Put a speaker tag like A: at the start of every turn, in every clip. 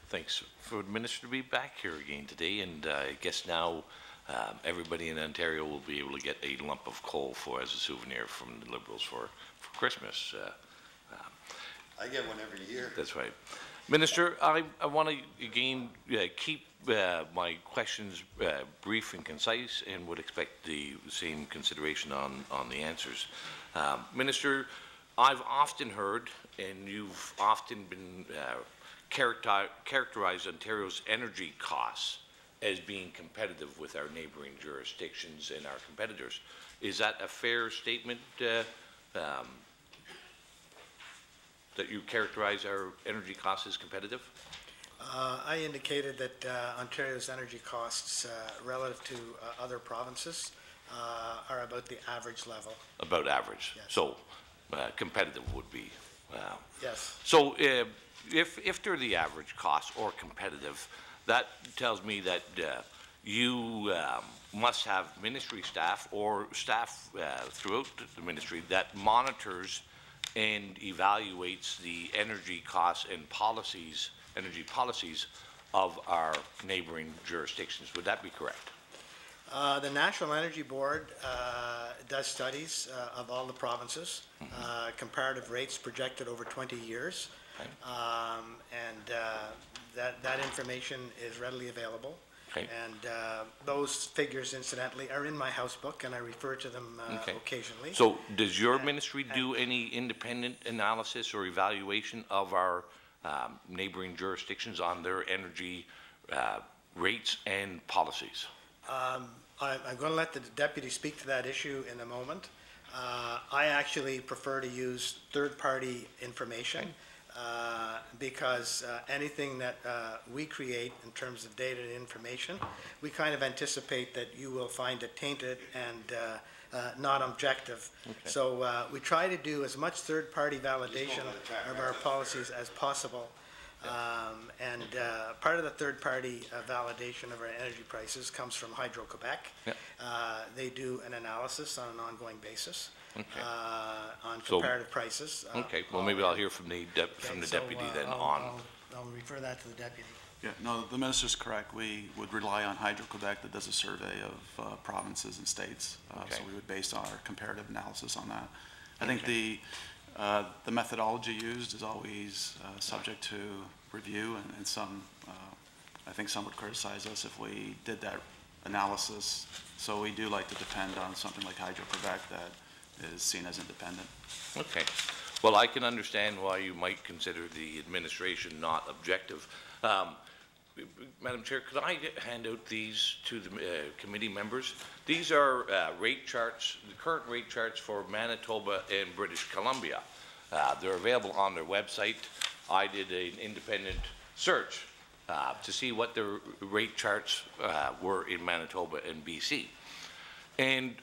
A: Thanks for the Minister to be back here again today, and I guess now everybody in Ontario will be able to get a lump of coal as a souvenir from the Liberals for Christmas.
B: I get one every year.
A: That's right. Minister, I want to again keep my questions brief and concise, and would expect the same consideration on the answers. Minister, I've often heard, and you've often been characterized Ontario's energy costs as being competitive with our neighbouring jurisdictions and our competitors. Is that a fair statement that you characterize our energy costs as competitive?
C: I indicated that Ontario's energy costs relative to other provinces are about the average level. About
A: average. Yes. So competitive would be.
C: Yes.
A: So if they're the average cost or competitive, that tells me that you must have ministry staff or staff throughout the ministry that monitors and evaluates the energy costs and policies, energy policies of our neighboring jurisdictions. Would that be correct?
C: The National Energy Board does studies of all the provinces, comparative rates projected over 20 years, okay. That information is readily available. Okay. And those figures, incidentally, are in my house book, and I refer to them occasionally.
A: So does your ministry do any independent analysis or evaluation of our neighboring jurisdictions on their energy rates and policies?
C: I'm going to let the deputy speak to that issue in a moment. I actually prefer to use third-party information. Okay. Because anything that we create in terms of data and information, we kind of anticipate that you will find it tainted and not objective. Okay. So we try to do as much third-party validation of our policies as possible. Part of the third-party validation of our energy prices comes from Hydro-Quebec. Yep. They do an analysis on an ongoing basis. Okay. On comparative prices.
A: Okay. Well, maybe I'll hear from the deputy then on.
C: I'll refer that to the deputy.
D: Yeah. No, the minister's correct. We would rely on Hydro-Quebec that does a survey of provinces and states. So we would base our comparative analysis on that. I think the methodology used is always subject to review, and some, I think some would criticize us if we did that analysis. So we do like to depend on something like Hydro-Quebec that is seen as independent.
A: Okay. Well, I can understand why you might consider the administration not objective. Madam Chair, could I hand out these to the committee members? These are rate charts, the current rate charts for Manitoba and British Columbia. They're available on their website. I did an independent search to see what the rate charts were in Manitoba and BC. And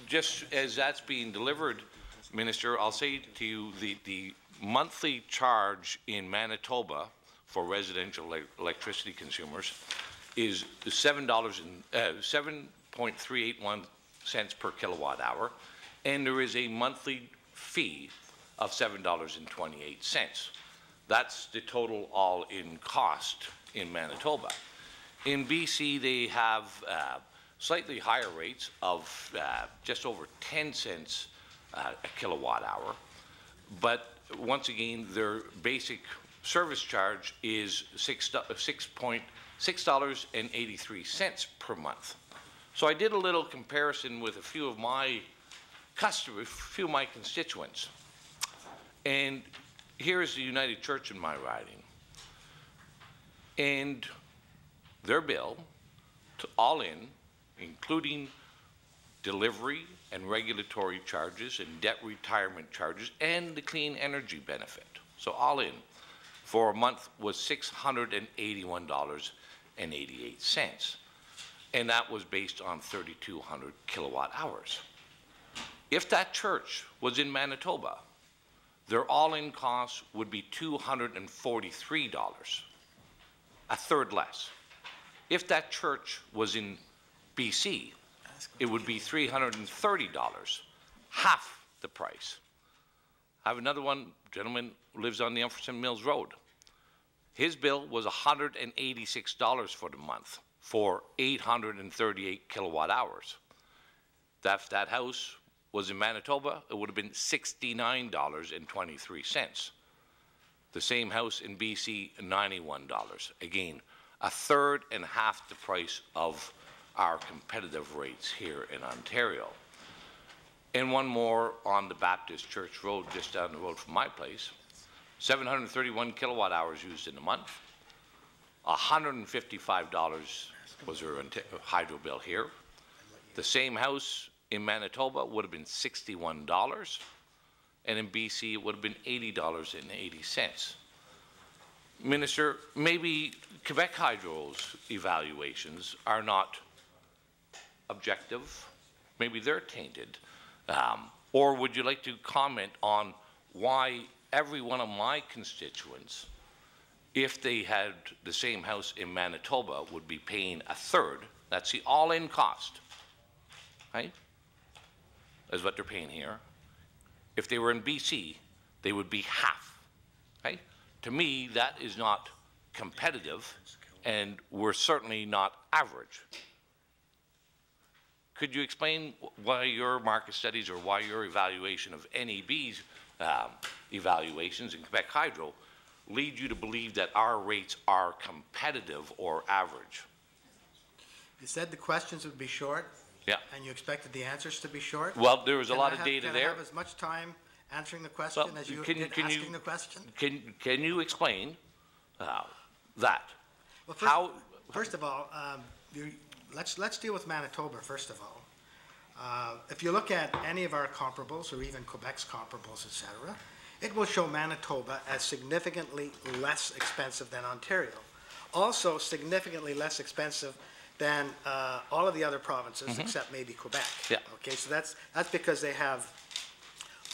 A: just as that's being delivered, Minister, I'll say to you the monthly charge in Manitoba for residential electricity consumers is $7.381 per kilowatt hour, and there is a monthly fee of $7.28. That's the total all-in cost in Manitoba. In BC, they have slightly higher rates of just over 10 cents a kilowatt hour, but once again, their basic service charge is $6.83 per month. So I did a little comparison with a few of my customers, a few of my constituents, and here is the United Church in my riding, and their bill, all in, including delivery and regulatory charges and debt retirement charges and the clean energy benefit, so all in, for a month was $681.88, and that was based on 3,200 kilowatt hours. If that church was in Manitoba, their all-in cost would be $243, a third less. If that church was in BC, it would be $330, half the price. I have another one, gentleman who lives on the Jefferson Mills Road. His bill was $186 for the month for 838 kilowatt hours. If that house was in Manitoba, it would have been $69.23. The same house in BC, $91. Again, a third and half the price of our competitive rates here in Ontario. And one more on the Baptist Church Road, just down the road from my place. 731 kilowatt hours used in a month. $155 was her hydro bill here. The same house in Manitoba would have been $61, and in BC it would have been $80.80. Minister, maybe Quebec Hydro's evaluations are not objective. Maybe they're tainted. Or would you like to comment on why every one of my constituents, if they had the same house in Manitoba, would be paying a third? That's the all-in cost, right? Is what they're paying here. If they were in BC, they would be half, right? To me, that is not competitive, and we're certainly not average. Could you explain why your market studies or why your evaluation of NEB's evaluations in Quebec Hydro lead you to believe that our rates are competitive or average?
C: You said the questions would be short?
A: Yeah.
C: And you expected the answers to be short?
A: Well, there was a lot of data there.
C: Can I have as much time answering the question as you did asking the question?
A: Can you explain that?
C: Well, first of all, let's deal with Manitoba, first of all. If you look at any of our comparables, or even Quebec's comparables, etc., it will show Manitoba as significantly less expensive than Ontario. Also significantly less expensive than all of the other provinces, except maybe Quebec.
A: Yeah.
C: Okay, so that's because they have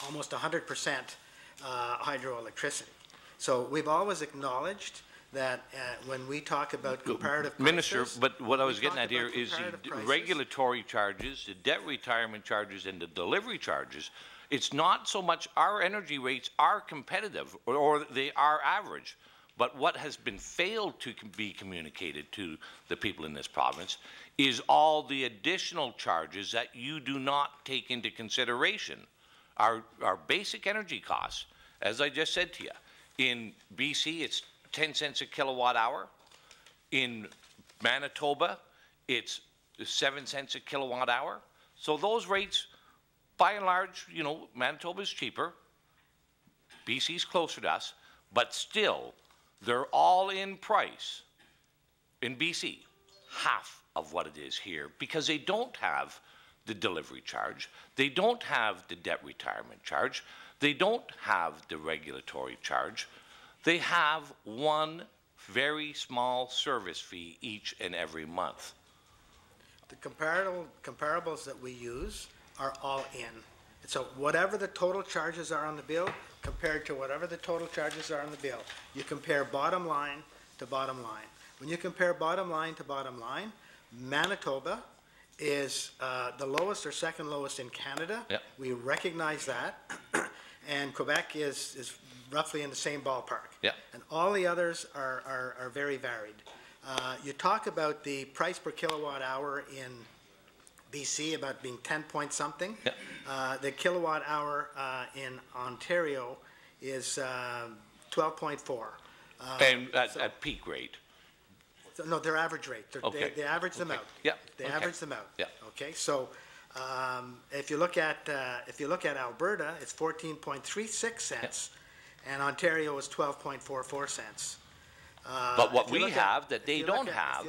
C: almost 100% hydroelectricity. So we've always acknowledged that when we talk about comparative prices...
A: Minister, but what I was getting at here is the regulatory charges, the debt retirement charges, and the delivery charges. It's not so much our energy rates are competitive or they are average, but what has been failed to be communicated to the people in this province is all the additional charges that you do not take into consideration. Our basic energy costs, as I just said to you, in BC it's 10 cents a kilowatt hour. In Manitoba, it's 7 cents a kilowatt hour. So those rates, by and large, you know, Manitoba's cheaper, BC's closer to us, but still, they're all in price in BC, half of what it is here, because they don't have the delivery charge, they don't have the debt retirement charge, they don't have the regulatory charge. They have one very small service fee each and every month.
C: The comparables that we use are all in. So whatever the total charges are on the bill, compared to whatever the total charges are on the bill, you compare bottom line to bottom line. When you compare bottom line to bottom line, Manitoba is the lowest or second lowest in Canada.
A: Yep.
C: We recognize that. And Quebec is roughly in the same ballpark.
A: Yeah.
C: And all the others are very varied. You talk about the price per kilowatt hour in BC about being 10 point something. Yeah. The kilowatt hour in Ontario is 12.4.
A: And at peak rate?
C: So, no, their average rate.
A: Okay.
C: They average them out.
A: Yeah.
C: They average them out.
A: Yeah.
C: Okay. So if you look at Alberta, it's 14.36 cents, and Ontario is 12.44 cents.
A: But what we have that they don't have.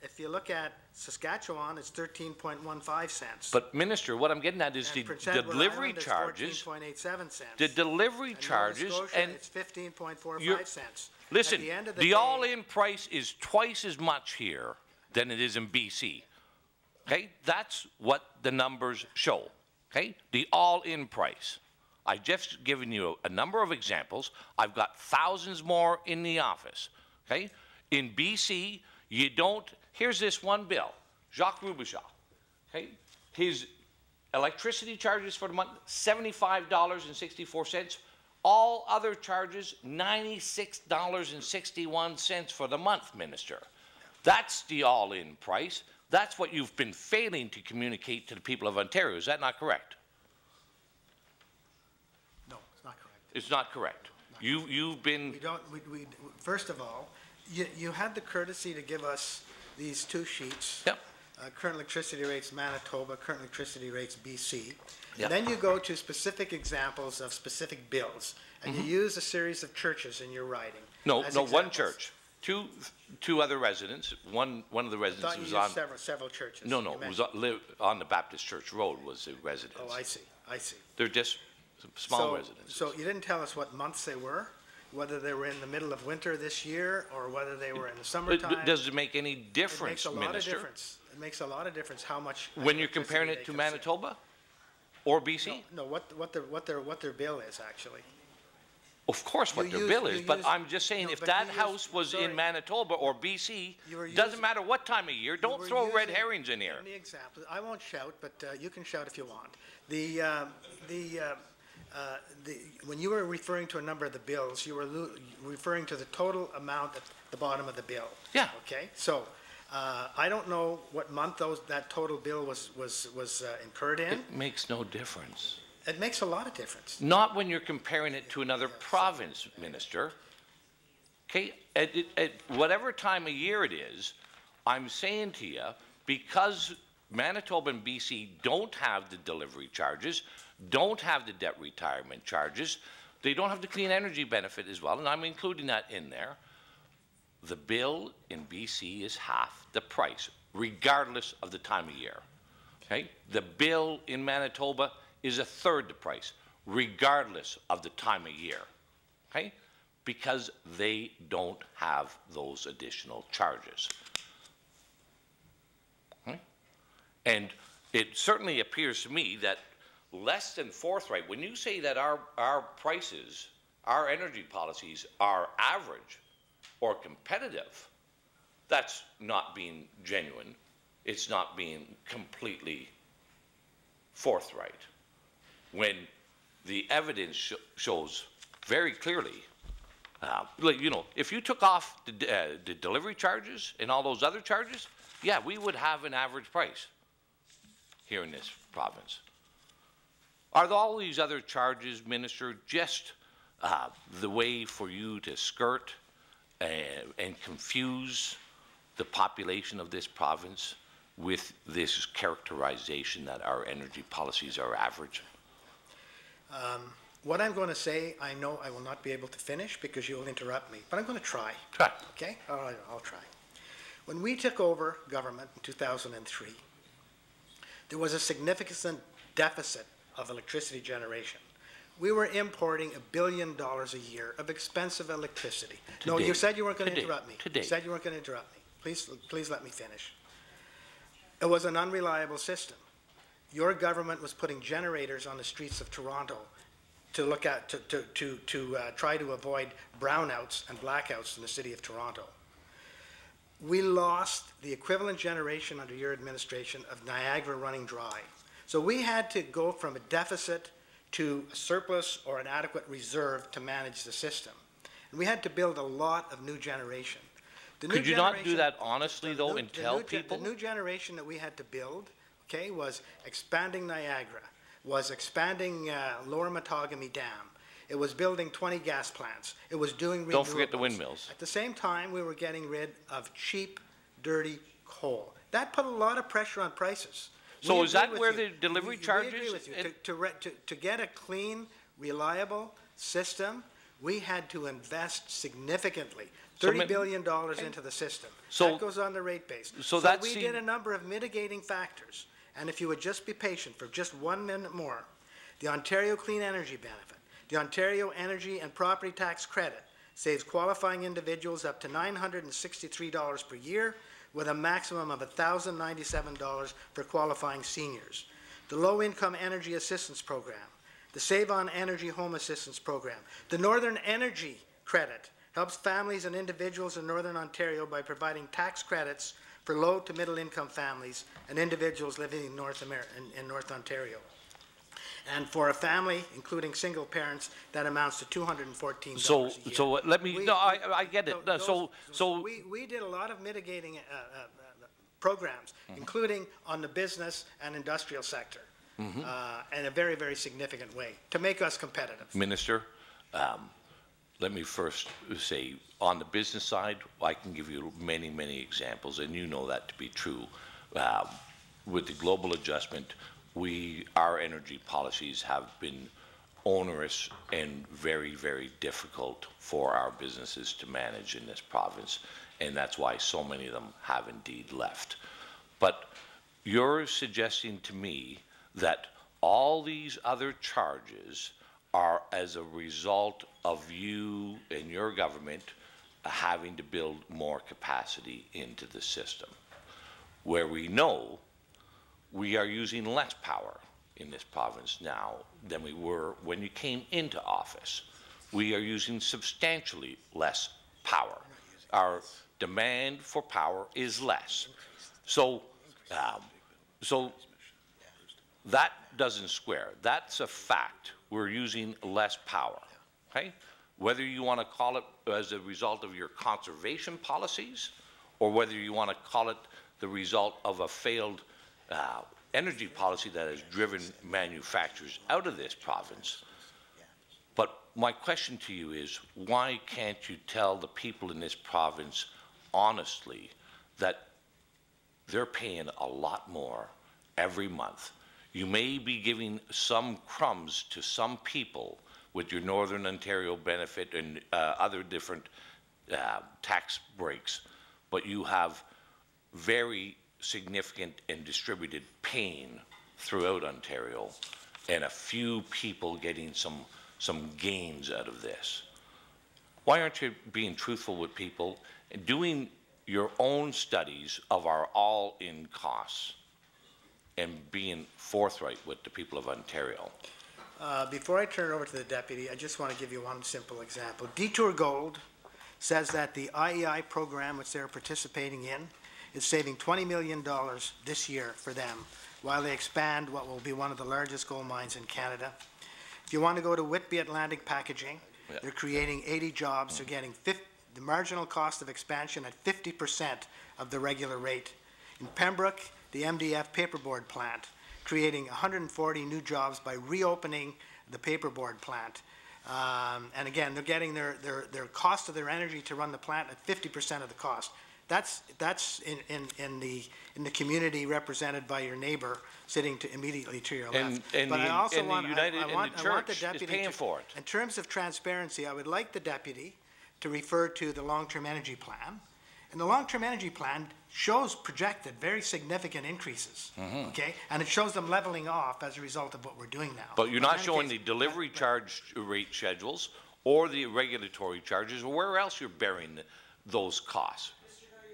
C: If you look at Saskatchewan, it's 13.15 cents.
A: But Minister, what I'm getting at is the delivery charges.
C: 14.87 cents.
A: The delivery charges, and
C: it's 15.45 cents.
A: Listen, the all-in price is twice as much here than it is in BC. Okay, that's what the numbers show. Okay, the all-in price. I've just given you a number of examples. I've got thousands more in the office. Okay, in BC, you don't. Here's this one bill, Jacques Rubichaud. Okay, his electricity charges for the month $75.64. all other charges, $96.61 for the month, Minister. That's the all-in price. That's what you've been failing to communicate to the people of Ontario. Is that not correct?
C: No, it's not correct.
A: It's not correct. You've been...
C: First of all, you had the courtesy to give us these two sheets.
A: Yep.
C: Current electricity rates Manitoba, current electricity rates BC.
A: Yep.
C: Then you go to specific examples of specific bills, and you use a series of churches in your writing.
A: No,
C: as
A: one
C: examples.
A: church. Two other residents. One of the
C: I
A: residents
C: thought you
A: was
C: used
A: on...
C: several churches.
A: No,
C: You
A: it was
C: mentioned-
A: on the Baptist Church Road was a residence.
C: Oh, I see, I see.
A: They're just small residences.
C: So you didn't tell us what months they were, whether they were in the middle of winter this year, or whether they were in the summertime?
A: Does it make any difference,
C: It makes a lot
A: Minister?
C: of difference. It makes a lot of difference how much.
A: When you're comparing it to Manitoba or BC?
C: No, what their bill is, actually.
A: Of course, what their bill is, but I'm just saying,
C: no,
A: if
C: but
A: that
C: you
A: house was
C: sorry.
A: in Manitoba or BC,
C: You were
A: doesn't
C: using-
A: matter what time of year,
C: You
A: don't
C: were
A: throw red
C: using-
A: herrings in here.
C: The example, I won't shout, but you can shout if you want. When you were referring to a number of the bills, you were referring to the total amount at the bottom of the bill.
A: Yeah.
C: Okay, so I don't know what month that total bill was incurred in.
A: It makes no difference.
C: It makes a lot of difference.
A: Not when you're comparing it to another province, Minister. Okay, at whatever time of year it is, I'm saying to you, because Manitoba and BC don't have the delivery charges, don't have the debt retirement charges, they don't have the clean energy benefit as well, and I'm including that in there. The bill in BC is half the price, regardless of the time of year. Okay? The bill in Manitoba is a third the price, regardless of the time of year. Okay? Because they don't have those additional charges. Okay? And it certainly appears to me that less than forthright, when you say that our prices, our energy policies are average or competitive, that's not being genuine. It's not being completely forthright. When the evidence shows very clearly, you know, if you took off the delivery charges and all those other charges, yeah, we would have an average price here in this province. Are all these other charges, Minister, just the way for you to skirt and confuse the population of this province with this characterization that our energy policies are average?
C: What I'm going to say, I know I will not be able to finish because you'll interrupt me, but I'm going to try.
A: Try.
C: Okay? All right, I'll try. When we took over government in 2003, there was a significant deficit of electricity generation. We were importing $1 billion a year of expensive electricity. No, you said you weren't going to interrupt me. You said you weren't going to interrupt me. Please let me finish. It was an unreliable system. Your government was putting generators on the streets of Toronto to try to avoid brownouts and blackouts in the city of Toronto. We lost the equivalent generation under your administration of Niagara running dry. So we had to go from a deficit to a surplus or an adequate reserve to manage the system. And we had to build a lot of new generation.
A: Could you not do that honestly, though, and tell people?
C: The new generation that we had to build, okay, was expanding Niagara, was expanding Lower Matagami Dam. It was building 20 gas plants. It was doing renewables.
A: Don't forget the windmills.
C: At the same time, we were getting rid of cheap, dirty coal. That put a lot of pressure on prices.
A: So is that where the delivery charges?
C: We agree with you. To get a clean, reliable system, we had to invest significantly, $30 billion into the system.
A: So
C: that goes on the rate base.
A: So
C: we did a number of mitigating factors. And if you would just be patient for just 1 minute more, the Ontario Clean Energy Benefit, the Ontario Energy and Property Tax Credit saves qualifying individuals up to $963 per year, with a maximum of $1,097 for qualifying seniors. The Low Income Energy Assistance Program, the Save on Energy Home Assistance Program, the Northern Energy Credit helps families and individuals in Northern Ontario by providing tax credits for low to middle income families and individuals living in North Ontario. And for a family, including single parents, that amounts to $214 a year.
A: So let me, no, I get it.
C: We did a lot of mitigating programs, including on the business and industrial sector, in a very, very significant way, to make us competitive.
A: Minister, let me first say, on the business side, I can give you many, many examples, and you know that to be true. With the global adjustment, our energy policies have been onerous and very, very difficult for our businesses to manage in this province, and that's why so many of them have indeed left. But you're suggesting to me that all these other charges are as a result of you and your government having to build more capacity into the system, where we know we are using less power in this province now than we were when you came into office. We are using substantially less power. Our demand for power is less. So that doesn't square. That's a fact. We're using less power, okay? Whether you want to call it as a result of your conservation policies, or whether you want to call it the result of a failed energy policy that has driven manufacturers out of this province. But my question to you is, why can't you tell the people in this province honestly that they're paying a lot more every month? You may be giving some crumbs to some people with your Northern Ontario benefit and other different tax breaks, but you have very significant and distributed pain throughout Ontario, and a few people getting some gains out of this. Why aren't you being truthful with people and doing your own studies of our all-in costs and being forthright with the people of Ontario?
C: Before I turn it over to the deputy, I just want to give you one simple example. Detour Gold says that the IEI program, which they're participating in, is saving $20 million this year for them, while they expand what will be one of the largest gold mines in Canada. If you want to go to Whitby Atlantic Packaging, they're creating 80 jobs. They're getting the marginal cost of expansion at 50% of the regular rate. In Pembroke, the MDF paperboard plant, creating 140 new jobs by reopening the paperboard plant. And again, they're getting their cost of their energy to run the plant at 50% of the cost. That's in the community represented by your neighbor sitting immediately to your left. But I also want the deputy
A: is paying for it.
C: In terms of transparency, I would like the deputy to refer to the long-term energy plan. And the long-term energy plan shows projected very significant increases, okay? And it shows them leveling off as a result of what we're doing now.
A: But you're not showing the delivery charge rate schedules or the regulatory charges, or where else you're bearing those costs,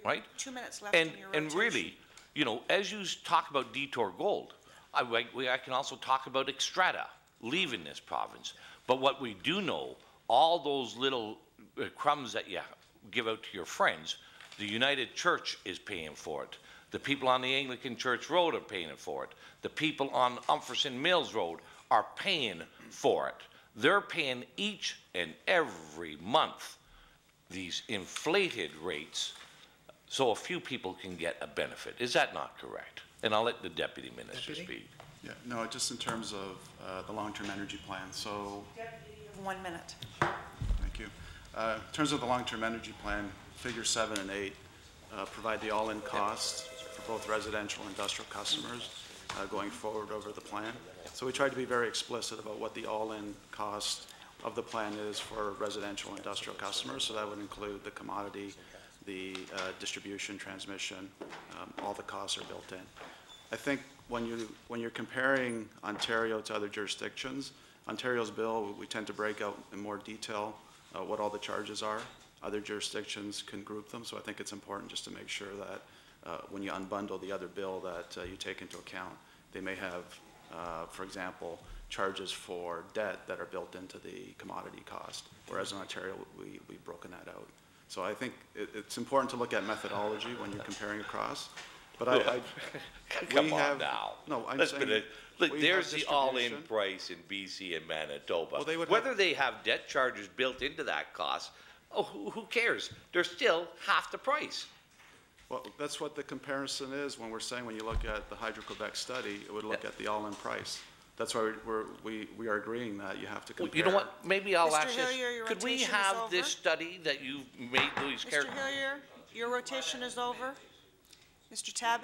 A: right?
E: 2 minutes left in your rotation.
A: And really, you know, as you talk about Detour Gold, I can also talk about Extrata leaving this province. But what we do know, all those little crumbs that you give out to your friends, the United Church is paying for it. The people on the Anglican Church Road are paying for it. The people on Umferson Mills Road are paying for it. They're paying each and every month these inflated rates so a few people can get a benefit. Is that not correct? And I'll let the Deputy Minister speak.
D: Yeah, no, just in terms of the long-term energy plan. So,
E: Deputy, you have 1 minute.
D: thank you. In terms of the long-term energy plan, figure 7 and 8 provide the all-in costs for both residential and industrial customers going forward over the plan. So we tried to be very explicit about what the all-in cost of the plan is for residential and industrial customers. So that would include the commodity, the distribution, transmission, all the costs are built in. I think when you're comparing Ontario to other jurisdictions, Ontario's bill, we tend to break out in more detail what all the charges are. Other jurisdictions can group them, so I think it's important just to make sure that when you unbundle the other bill that you take into account. They may have, for example, charges for debt that are built into the commodity cost, whereas in Ontario we've broken that out. So I think it's important to look at methodology when you're comparing across. But I
A: Come
D: we
A: on
D: have-
A: now.
D: no, I'm
A: Let's
D: saying
A: be- look,
D: we
A: there's
D: have
A: the all-in
D: distribution.
A: price in BC and Manitoba.
D: Well, they would
A: Whether
D: have-
A: they have debt charges built into that cost, oh, who cares? They're still half the price.
D: Well, that's what the comparison is when we're saying, when you look at the Hydro-Quebec study, it would look at the all-in price. That's why we are agreeing that you have to
A: Well,
D: compare.
A: you know what? Maybe I'll
E: Mr.
A: ask this.
E: Hillier, your
A: Could we
E: rotation is
A: have
E: over.
A: this study that you've made these
E: Mr. Hillier, your rotation is over. Mr. Tabbitt?